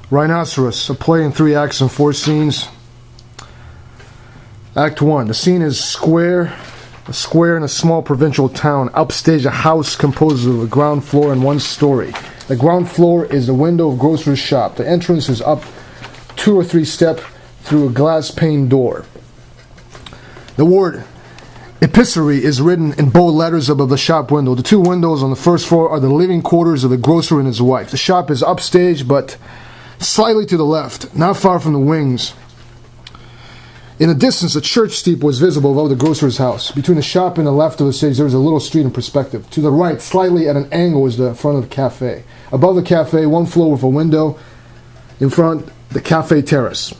Rhinoceros, a play in 3 acts and 4 scenes. Act 1. The scene is a square in a small provincial town. Upstage, a house composed of a ground floor and 1 story. The ground floor is the window of grocer's shop. The entrance is up 2 or 3 steps through a glass pane door. The word Epicery is written in bold letters above the shop window. The 2 windows on the first floor are the living quarters of the grocer and his wife. The shop is upstage, but slightly to the left, not far from the wings. In the distance, a church steeple was visible above the grocer's house. Between the shop and the left of the stage, there is a little street in perspective. To the right, slightly at an angle, is the front of the cafe. Above the cafe, 1 floor with a window. In front, the cafe terrace.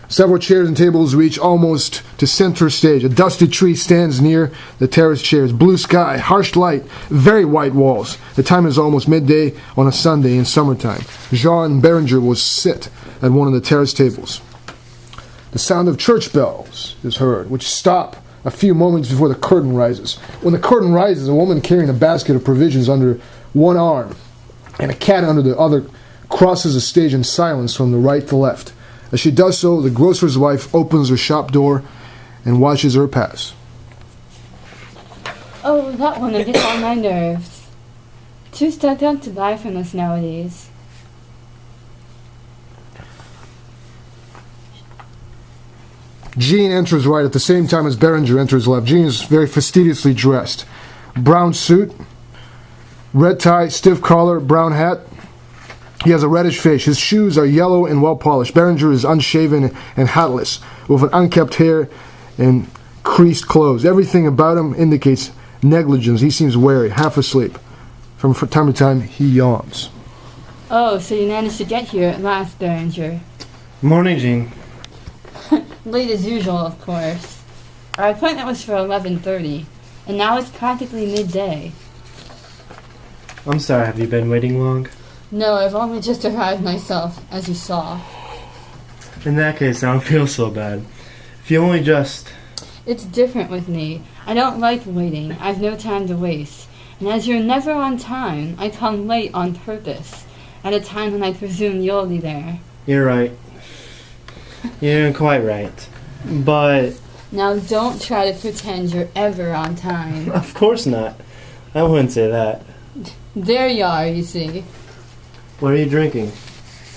Several chairs and tables reach almost to center stage. A dusty tree stands near the terrace chairs. Blue sky, harsh light, very white walls. The time is almost midday on a Sunday in summertime. Jean Berenger will sit at one of the terrace tables. The sound of church bells is heard, which stop a few moments before the curtain rises. When the curtain rises, a woman carrying a basket of provisions under one arm and a cat under the other crosses the stage in silence from the right to left. As she does so, the grocer's wife opens her shop door and watches her pass. Oh, that one gets on my nerves. Too stuck up to buy from us nowadays. Jean enters right at the same time as Berenger enters left. Jean is very fastidiously dressed. Brown suit, red tie, stiff collar, brown hat. He has a reddish face. His shoes are yellow and well polished. Berenger is unshaven and hatless, with an unkempt hair and creased clothes. Everything about him indicates negligence. He seems wary, half asleep. From time to time, he yawns. Oh, so you managed to get here at last, Berenger. Morning, Jean. Late as usual, of course. Our appointment was for 11:30, and now it's practically midday. I'm sorry, have you been waiting long? No, I've only just arrived myself, as you saw. In that case, I don't feel so bad. If you only just... It's different with me. I don't like waiting. I've no time to waste. And as you're never on time, I come late on purpose, at a time when I presume you'll be there. You're right. You're quite right. But... Now don't try to pretend you're ever on time. Of course not. I wouldn't say that. There you are, you see. What are you drinking?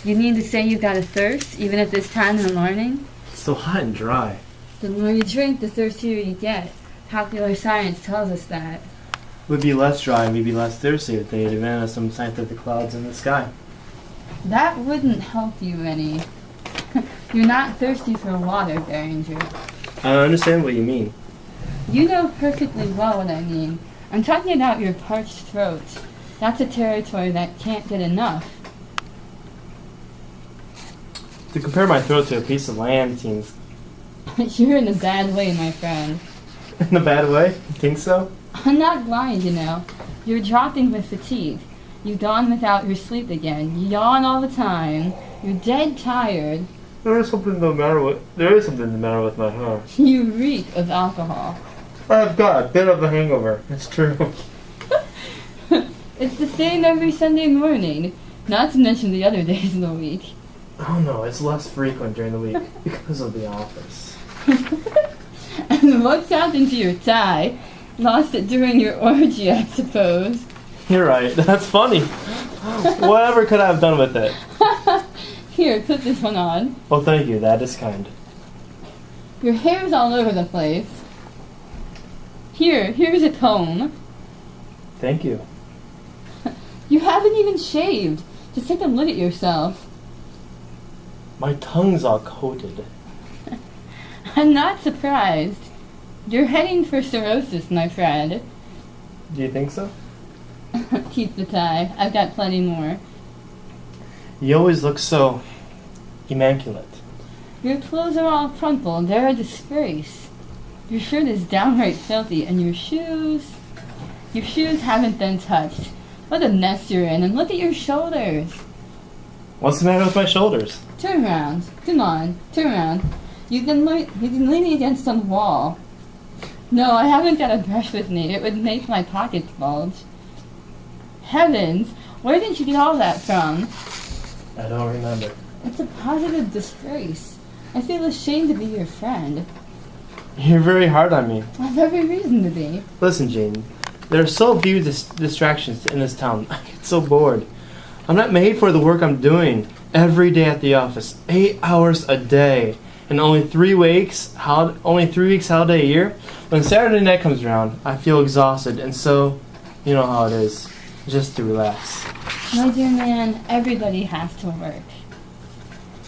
You mean to say you've got a thirst, even at this time in the morning? It's so hot and dry. The more you drink, the thirstier you get. Popular science tells us that. We'd be less dry and we'd be less thirsty if they had invented some scientific clouds in the sky. That wouldn't help you any. You're not thirsty for water, Berenger. I don't understand what you mean. You know perfectly well what I mean. I'm talking about your parched throat. That's a territory that can't get enough. To compare my throat to a piece of land seems... You're in a bad way, my friend. In a bad way? You think so? I'm not blind, you know. You're dropping with fatigue. You've gone without your sleep again. You yawn all the time. You're dead tired. There is something the matter with my hair. You reek of alcohol. I've got a bit of a hangover. It's true. It's the same every Sunday morning, not to mention the other days of the week. Oh no, it's less frequent during the week because of the office. And what's happened to your tie? Lost it during your orgy, I suppose. You're right, that's funny. Whatever could I have done with it? Here, put this one on. Oh, thank you, that is kind. Your hair's all over the place. Here's a comb. Thank you. You haven't even shaved. Just take a look at yourself. My tongue's all coated. I'm not surprised. You're heading for cirrhosis, my friend. Do you think so? Keep the tie. I've got plenty more. You always look so immaculate. Your clothes are all crumpled. They're a disgrace. Your shirt is downright filthy, and your shoes haven't been touched. What a mess you're in, and look at your shoulders. What's the matter with my shoulders? Turn around. Come on, turn around. You've been leaning against some wall. No, I haven't got a brush with me. It would make my pockets bulge. Heavens, where did you get all that from? I don't remember. It's a positive disgrace. I feel ashamed to be your friend. You're very hard on me. I have every reason to be. Listen, Jane. There are so few distractions in this town. I get so bored. I'm not made for the work I'm doing every day at the office. 8 hours a day. And only 3 weeks holiday a year. When Saturday night comes around, I feel exhausted. And so, you know how it is. Just to relax. My dear man, everybody has to work.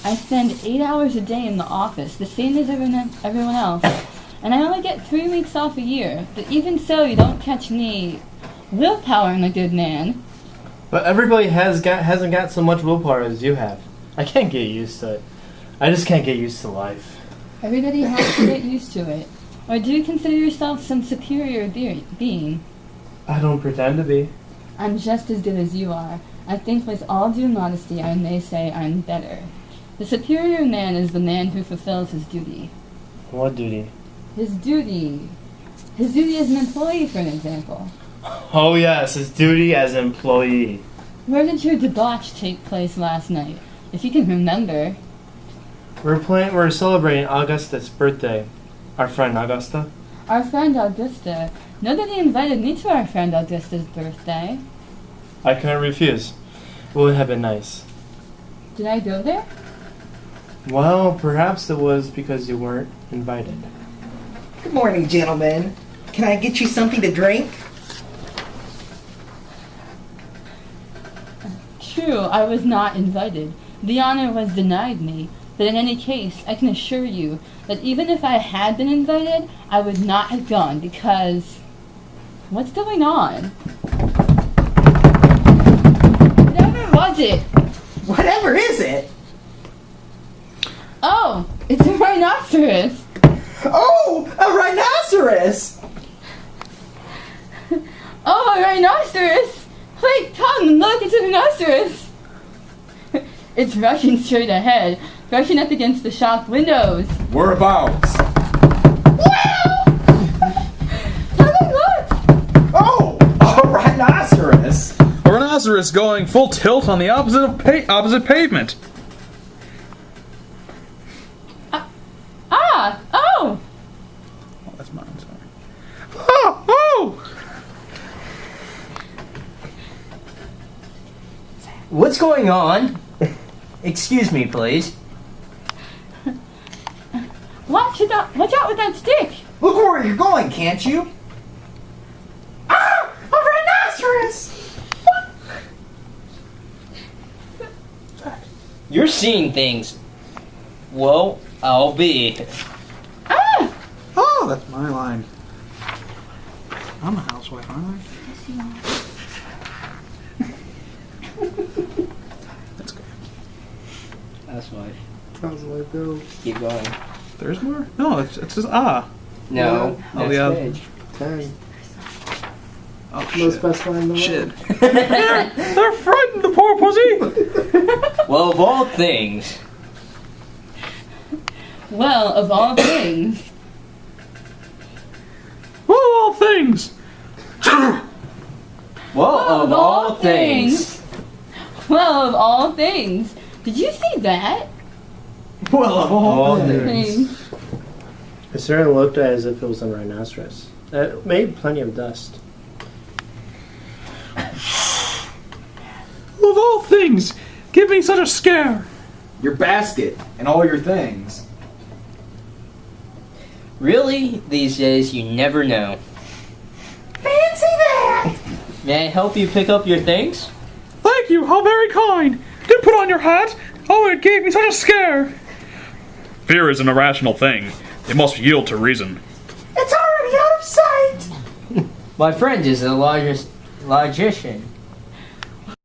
I spend 8 hours a day in the office, the same as everyone else. And I only get 3 weeks off a year. But even so, you don't catch me willpowering a good man. But everybody hasn't got so much willpower as you have. I can't get used to it. I just can't get used to life. Everybody has to get used to it. Or do you consider yourself some superior being? I don't pretend to be. I'm just as good as you are. I think with all due modesty I may say I'm better. The superior man is the man who fulfills his duty. What duty? His duty. His duty as an employee, for an example. Oh yes, his duty as an employee. Where did your debauch take place last night? If you can remember. We're celebrating Augusta's birthday. Our friend Augusta. Our friend Augusta. Nobody invited me to our friend Augusta's birthday. I couldn't refuse. It would have been nice. Did I go there? Well, perhaps it was because you weren't invited. Good morning, gentlemen. Can I get you something to drink? True, I was not invited. The honor was denied me. But in any case, I can assure you that even if I had been invited, I would not have gone because... What's going on? Whatever was it? Whatever is it? Oh, it's a rhinoceros. Oh, a rhinoceros! Oh, a rhinoceros! Wait, come, look, it's a rhinoceros! It's rushing straight ahead, rushing up against the shop windows. Whereabouts? Look! Oh, a rhinoceros! A rhinoceros going full tilt on the opposite pavement. Oh! Oh, that's mine, sorry. Oh! What's going on? Excuse me, please. Watch out with that stick! Look where you're going, can't you? Ah! A rhinoceros! You're seeing things. Well, I'll be. Ah! Oh, that's my line. I'm a housewife, aren't I? That's good. That's why. How's life go? Keep going. There's more? No, it's just ah. No. Oh, Next yeah. page. 10. Oh, Most shit. best line in the world. Shit. They're frightened, the poor pussy. Well, of all things. Well, of all things. Well, of all things. Well, of all things. Well, of all things. Did you see that? Well, of all Things. It certainly looked as if it was a rhinoceros. It made plenty of dust. Of all things, give me such a scare. Your basket and all your things. Really, these days you never know. Fancy that! May I help you pick up your things? Thank you, how very kind. Did put on your hat. Oh, it gave me such a scare. Fear is an irrational thing. It must yield to reason. It's already out of sight! My friend is a logician.